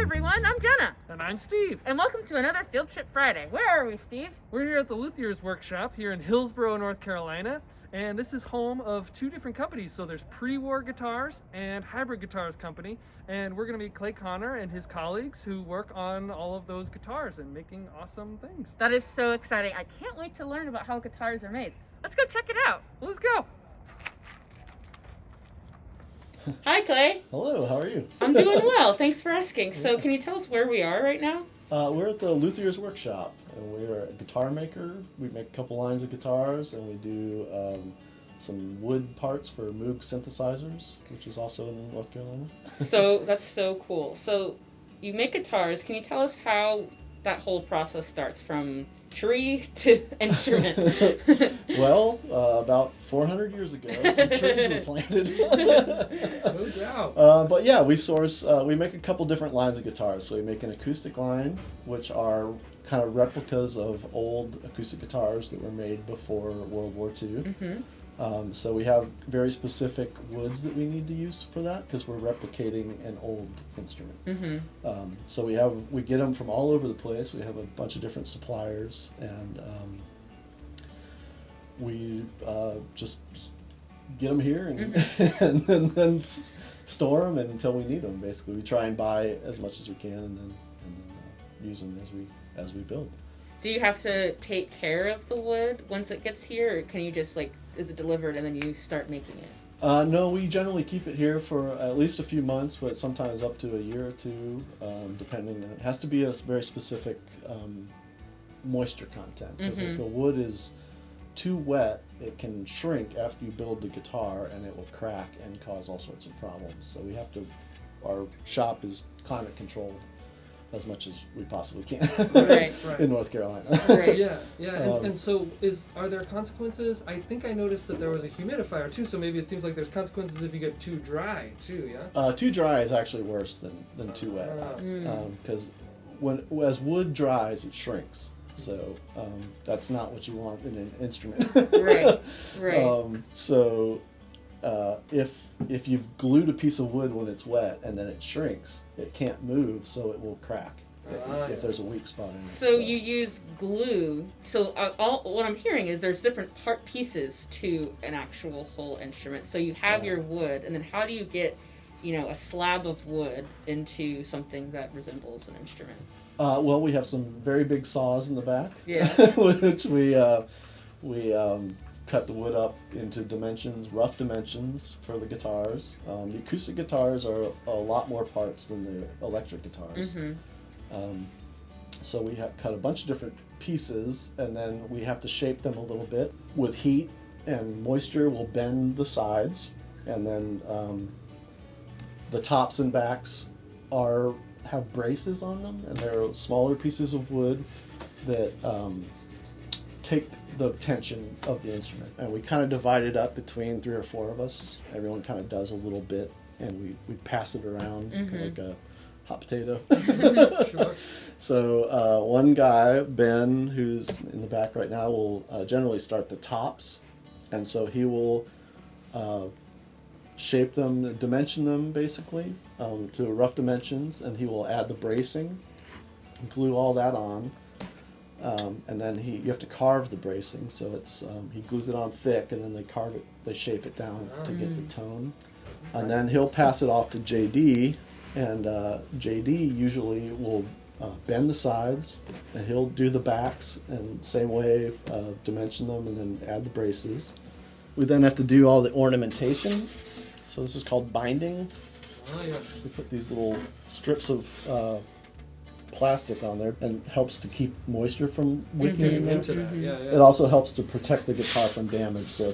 Hi everyone, I'm Jenna. And I'm Steve. And welcome to another Field Trip Friday. Where are we, Steve? We're here at the Luthier's workshop here in Hillsborough, North Carolina. And this is home of two different companies. So there's Pre-War Guitars and Hybrid Guitars Company. And we're going to meet Clay Connor and his colleagues who work on all of those guitars and making awesome things. That is so exciting. I can't wait to learn about how guitars are made. Let's go check it out. Let's go. Hi, Clay. Hello, how are you? I'm doing well. Thanks for asking. So can you tell us where we are right now? We're at the Luthier's workshop, and we're a guitar maker. We make a couple lines of guitars, and we do some wood parts for Moog synthesizers, which is also in North Carolina. So that's so cool. So you make guitars. Can you tell us how that whole process starts from tree to instrument? Well, about 400 years ago, some trees were planted. No doubt. But yeah, we make a couple different lines of guitars. So we make an acoustic line, which are kind of replicas of old acoustic guitars that were made before World War II. Mm-hmm. So we have very specific woods that we need to use for that because we're replicating an old instrument. Mm-hmm. So we get them from all over the place. We have a bunch of different suppliers, and we just get them here and, Mm-hmm. and then store them until we need them. Basically, we try and buy as much as we can and then use them as we build. Do you have to take care of the wood once it gets here, or can you just is it delivered and then you start making it? No, we generally keep it here for at least a few months, but sometimes up to a year or two, depending. It has to be a very specific moisture content, because if the wood is too wet, it can shrink after you build the guitar, and it will crack and cause all sorts of problems. So our shop is climate controlled as much as we possibly can Right. in North Carolina. Right. Yeah. And so are there consequences? I think I noticed that there was a humidifier too, so maybe it seems like there's consequences if you get too dry too, yeah? Too dry is actually worse than too wet, because as wood dries, it shrinks. So that's not what you want in an instrument. Right. So if you've glued a piece of wood when it's wet and then it shrinks, it can't move, so it will crack if there's a weak spot in it. So you use glue. So what I'm hearing is there's different part pieces to an actual whole instrument. So you have your wood, and then how do you get, a slab of wood into something that resembles an instrument? Well, we have some very big saws in the back, Yeah. which we cut the wood up into rough dimensions for the guitars. The acoustic guitars are a lot more parts than the electric guitars. Mm-hmm. So we have cut a bunch of different pieces, and then we have to shape them a little bit. With heat and moisture, we'll bend the sides, and then the tops and backs have braces on them, and they're smaller pieces of wood that take the tension of the instrument. And we kind of divide it up between 3 or 4 of us. Everyone kind of does a little bit, and we pass it around like a hot potato. Sure. So one guy, Ben, who's in the back right now, will generally start the tops, and so he will shape them, dimension them basically to rough dimensions, and he will add the bracing, glue all that on, and then you have to carve the bracing. So it's he glues it on thick, and then they shape it down to get the tone, and then he'll pass it off to JD, and JD usually will bend the sides, and he'll do the backs, and same way dimension them, and then add the braces. We then have to do all the ornamentation. So this is called binding. Oh, yeah. We put these little strips of plastic on there, and helps to keep moisture from wicking in there. Into that, yeah. It also helps to protect the guitar from damage. So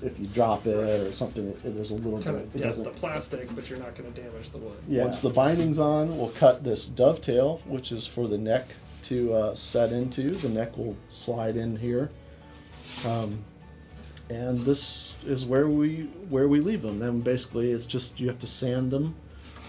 if you drop it or something, there's a little Kind bit. of It dent the doesn't. plastic, but you're not going to damage the wood. Yeah. Once the binding's on, we'll cut this dovetail, which is for the neck to set into. The neck will slide in here. And this is where we leave them. Then basically it's just you have to sand them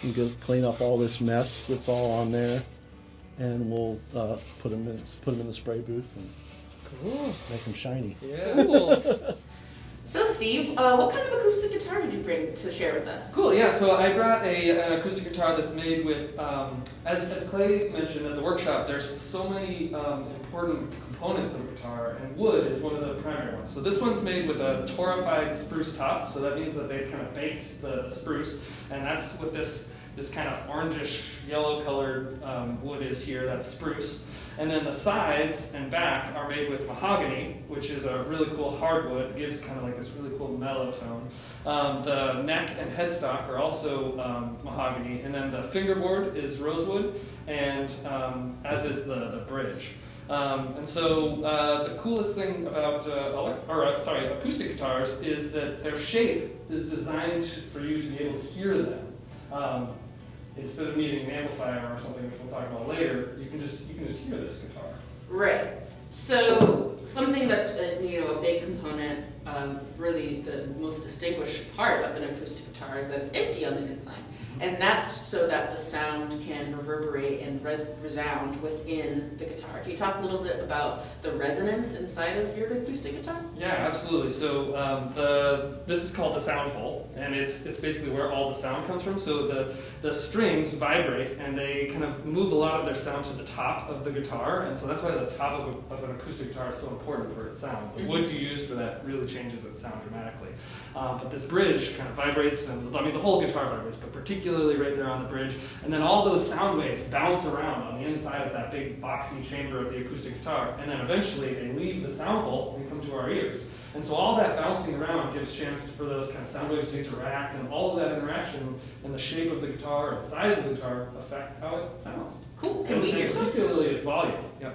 and clean up all this mess that's all on there, and we'll put them in the spray booth and Cool. make them shiny. Yeah. Cool. So Steve, what kind of acoustic guitar did you bring to share with us? Cool, yeah, so I brought an acoustic guitar that's made with, as Clay mentioned at the workshop, there's so many important components of a guitar, and wood is one of the primary ones. So this one's made with a torrefied spruce top, so that means that they've kind of baked the spruce, and that's what this kind of orangish yellow colored wood is here, that's spruce. And then the sides and back are made with mahogany, which is a really cool hardwood. It gives kind of like this really cool mellow tone. The neck and headstock are also mahogany. And then the fingerboard is rosewood, and as is the bridge. And so the coolest thing about acoustic guitars is that their shape is designed for you to be able to hear them. Instead of needing an amplifier or something, which we'll talk about later, you can just hear this guitar. Right. So something that's a big component, really the most distinguished part of an acoustic guitar is that it's empty on the inside, and that's so that the sound can reverberate and resound within the guitar. Can you talk a little bit about the resonance inside of your acoustic guitar? Yeah, absolutely. So this is called the sound hole, and it's basically where all the sound comes from. So the strings vibrate, and they kind of move a lot of their sound to the top of the guitar, and so that's why the top of an acoustic guitar is so important for its sound. The wood you use for that really changes its sound dramatically. But this bridge kind of vibrates, and the whole guitar vibrates, but particularly right there on the bridge, and then all those sound waves bounce around on the inside of that big boxy chamber of the acoustic guitar, and then eventually they leave the sound hole and come to our ears. And so all that bouncing around gives chance for those kind of sound waves to interact, and all of that interaction and the shape of the guitar and size of the guitar affect how it sounds. Cool. Can we hear some? Particularly its volume. Yeah,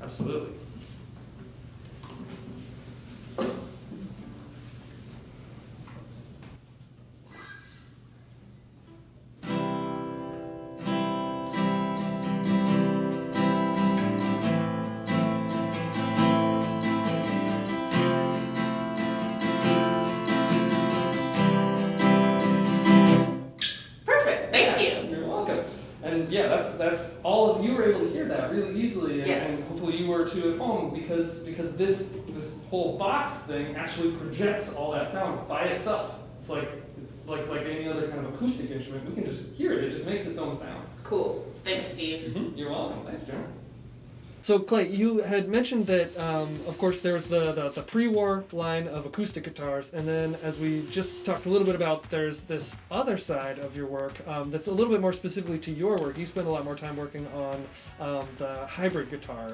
absolutely. That's all of you were able to hear that really easily, and, yes. And hopefully you were too at home, because this whole box thing actually projects all that sound by itself. It's like any other kind of acoustic instrument. We can just hear it. It just makes its own sound. Cool. Thanks, Steve. Mm-hmm. You're welcome. Thanks, Jenna. So Clay, you had mentioned that, of course, there's the pre-war line of acoustic guitars, and then as we just talked a little bit about, there's this other side of your work that's a little bit more specifically to your work. You spend a lot more time working on the hybrid guitar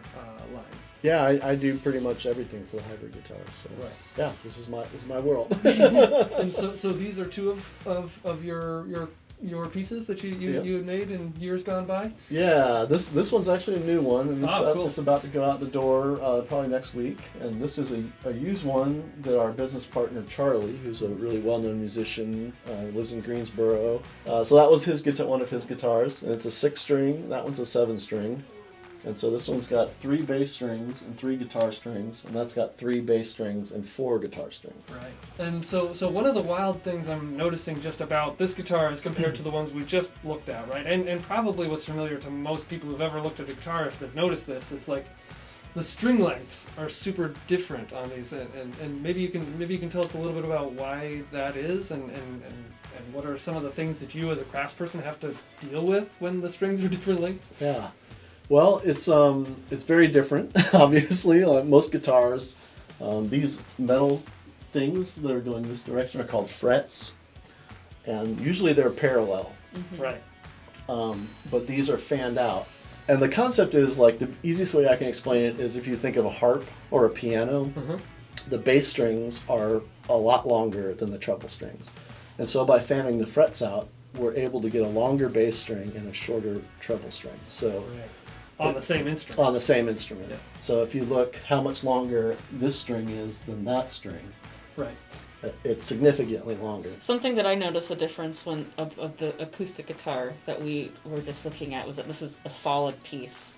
line. Yeah, I do pretty much everything for the hybrid guitar. So right. Yeah, this is my world. And so these are two of your pieces that you had made in years gone by? Yeah, this one's actually a new one, and cool. It's about to go out the door probably next week. And this is a used one that our business partner Charlie, who's a really well-known musician, lives in Greensboro. So that was one of his guitars, and it's a 6-string. That one's a 7-string. And so this one's got 3 bass strings and 3 guitar strings, and that's got 3 bass strings and 4 guitar strings. Right. And so one of the wild things I'm noticing just about this guitar as compared to the ones we just looked at, right? And probably what's familiar to most people who've ever looked at a guitar, if they've noticed this, it's like the string lengths are super different on these, and maybe you can tell us a little bit about why that is, and what are some of the things that you as a craftsperson have to deal with when the strings are different lengths? Yeah. Well, it's very different, obviously. Most guitars, these metal things that are going this direction are called frets, and usually they're parallel. Mm-hmm. Right. But these are fanned out. And the concept is, like, the easiest way I can explain it is if you think of a harp or a piano, mm-hmm. the bass strings are a lot longer than the treble strings. And so by fanning the frets out, we're able to get a longer bass string and a shorter treble string. So. Right. On the same instrument. On the same instrument. Yeah. So if you look how much longer this string is than that string, right, it's significantly longer. Something that I noticed a difference of the acoustic guitar that we were just looking at was that this is a solid piece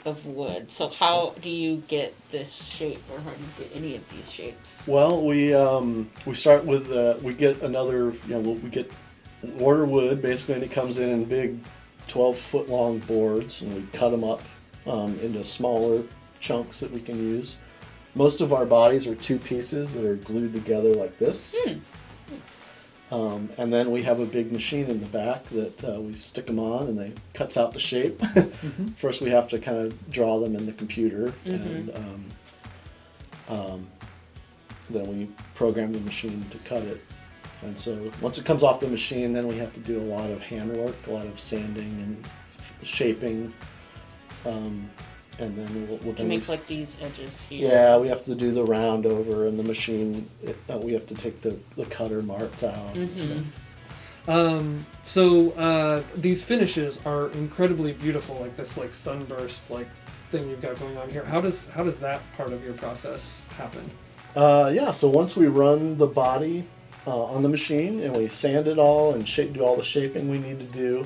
of wood. So how do you get this shape, or how do you get any of these shapes? Well, we start with we get another we get order wood basically, and it comes in big 12-foot long boards, and we cut them up into smaller chunks that we can use. Most of our bodies are two pieces that are glued together like this. And then we have a big machine in the back that we stick them on, and they cuts out the shape. First, we have to kind of draw them in the computer, and then we program the machine to cut it. And so once it comes off the machine, then we have to do a lot of handwork, a lot of sanding and shaping, and then we'll To make like these edges here. Yeah, we have to do the round over, and the machine, we have to take the cutter marks out and stuff. So these finishes are incredibly beautiful, like this like sunburst like thing you've got going on here. How does that part of your process happen? Yeah, so once we run the body on the machine and we sand it all and do all the shaping we need to do,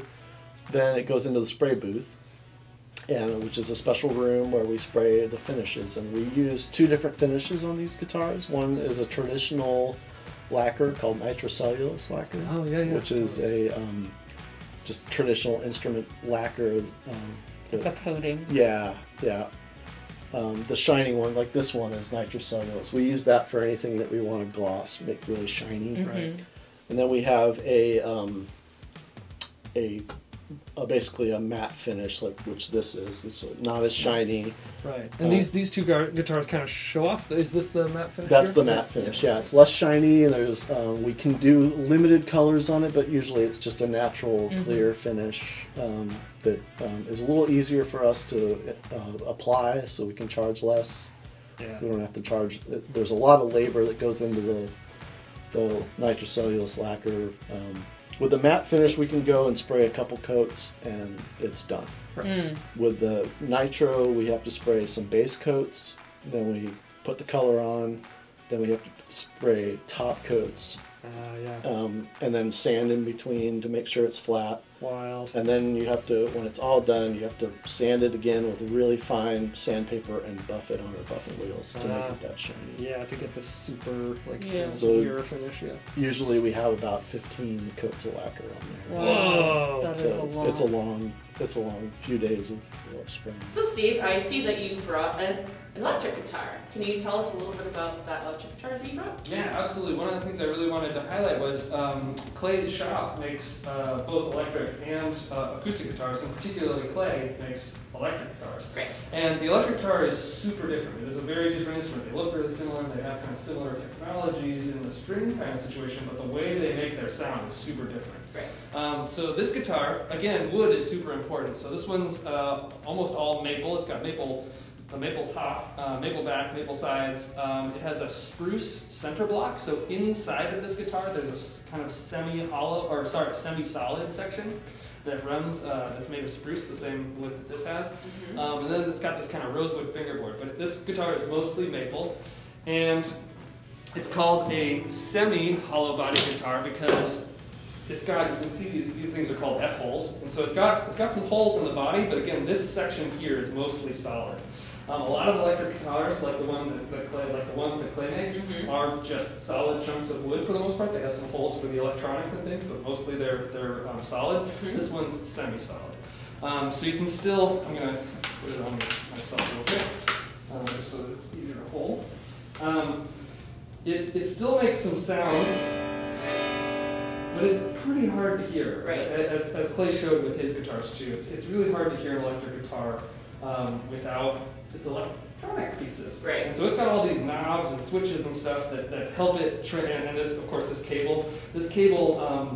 then it goes into the spray booth, which is a special room where we spray the finishes. And we use two different finishes on these guitars. One is a traditional lacquer called nitrocellulose lacquer, which is a just traditional instrument lacquer. The coating. Yeah. The shiny one, like this one, is nitrocellulose. We use that for anything that we want to gloss, make really shiny. Right. And then we have basically a matte finish, like which this is. It's not as shiny. Right. And these two guitars kind of show off. Is this the matte finish? That's here? the matte finish. Yeah, it's less shiny, and there's we can do limited colors on it, but usually it's just a natural clear finish that is a little easier for us to apply, so we can charge less. Yeah. We don't have to charge. There's a lot of labor that goes into the nitrocellulose lacquer. With the matte finish, we can go and spray a couple coats, and it's done. Right. With the nitro, we have to spray some base coats, then we put the color on, then we have to spray top coats, and then sand in between to make sure it's flat. Wild. And then you have to, when it's all done, you have to sand it again with a really fine sandpaper and buff it on our buffing wheels to make it that shiny. Yeah, to get this super So clear finish. Yeah. usually we have about 15 coats of lacquer on there. Whoa. That So is it's a long few days of spraying. So Steve, I see that you brought an electric guitar. Can you tell us a little bit about that electric guitar that you brought? Yeah, absolutely. One of the things I really wanted to highlight was Clay's shop makes both electric and acoustic guitars, and particularly Clay makes electric guitars. Great. And the electric guitar is super different. It is a very different instrument. They look really similar, and they have kind of similar technologies in the string kind of situation, but the way they make their sound is super different. Great. So this guitar, again, wood is super important. So this one's almost all maple. It's got a maple top, maple back, maple sides. It has a spruce center block. So inside of this guitar, there's a kind of semi-solid section that runs, that's made of spruce, the same wood that this has. And then it's got this kind of rosewood fingerboard. But this guitar is mostly maple. And it's called a semi-hollow body guitar because it's got, you can see these things are called F-holes. And so it's got some holes in the body, but again, this section here is mostly solid. A lot of electric guitars, like the ones that Clay makes, are just solid chunks of wood for the most part. They have some holes for the electronics and things, but mostly they're solid. This one's semi-solid. So you can still, I'm going to put it on myself real quick, just so that it's easier to hold. It still makes some sound, but it's pretty hard to hear. Right. As Clay showed with his guitars too, it's really hard to hear an electric guitar without its electronic pieces. Right. And so it's got all these knobs and switches and stuff that help it, and this, of course, this cable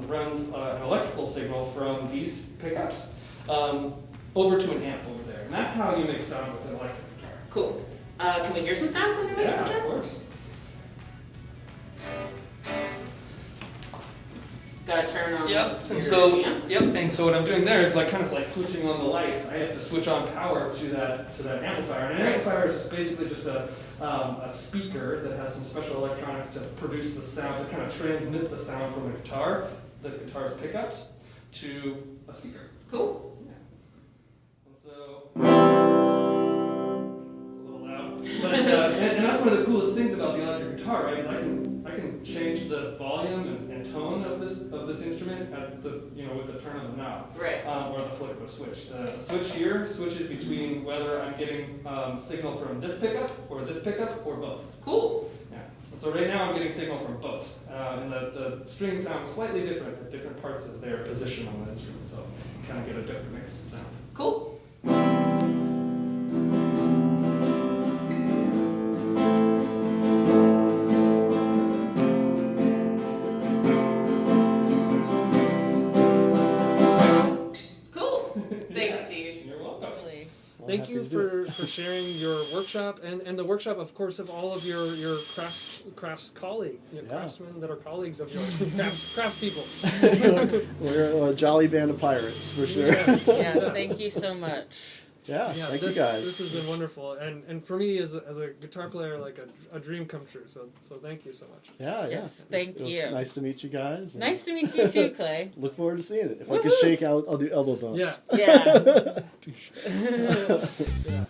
runs an electrical signal from these pickups over to an amp over there. And that's how you make sound with an electric guitar. Cool. Can we hear some sound from the electric guitar? Yeah, of course. Gotta turn on Yep. your And so, amp. And so what I'm doing there is kind of like switching on the lights. I have to switch on power to that amplifier. And an amplifier is basically just a speaker that has some special electronics to produce the sound, to kind of transmit the sound from the guitar's pickups, to a speaker. Cool. Yeah. And so it's a little loud. and that's one of the coolest things about the electric guitar, right? Is I can change the volume and tone of this instrument at the with the turn of the knob, Right. Or the flick of a switch. The switch here switches between whether I'm getting signal from this pickup or both. Cool. Yeah. So right now I'm getting signal from both, and the strings sound slightly different at different parts of their position on the instrument, so you kind of get a different mixed sound. Cool. Thanks, Steve. You're welcome. Really. Thank you for sharing your workshop and the workshop, of course, of all of your crafts colleagues, craftsmen that are colleagues of yours, crafts people. We're a jolly band of pirates, for sure. Yeah, thank you so much. Yeah, thank you guys. This has been wonderful, and for me as a guitar player, like a dream come true. So thank you so much. Yeah. Yes, thank It was you. nice to meet you guys. and Nice to meet you too, Clay. Look forward to seeing it. If I Woohoo! can shake out, I'll do elbow bumps. Yeah. Yeah. Yeah.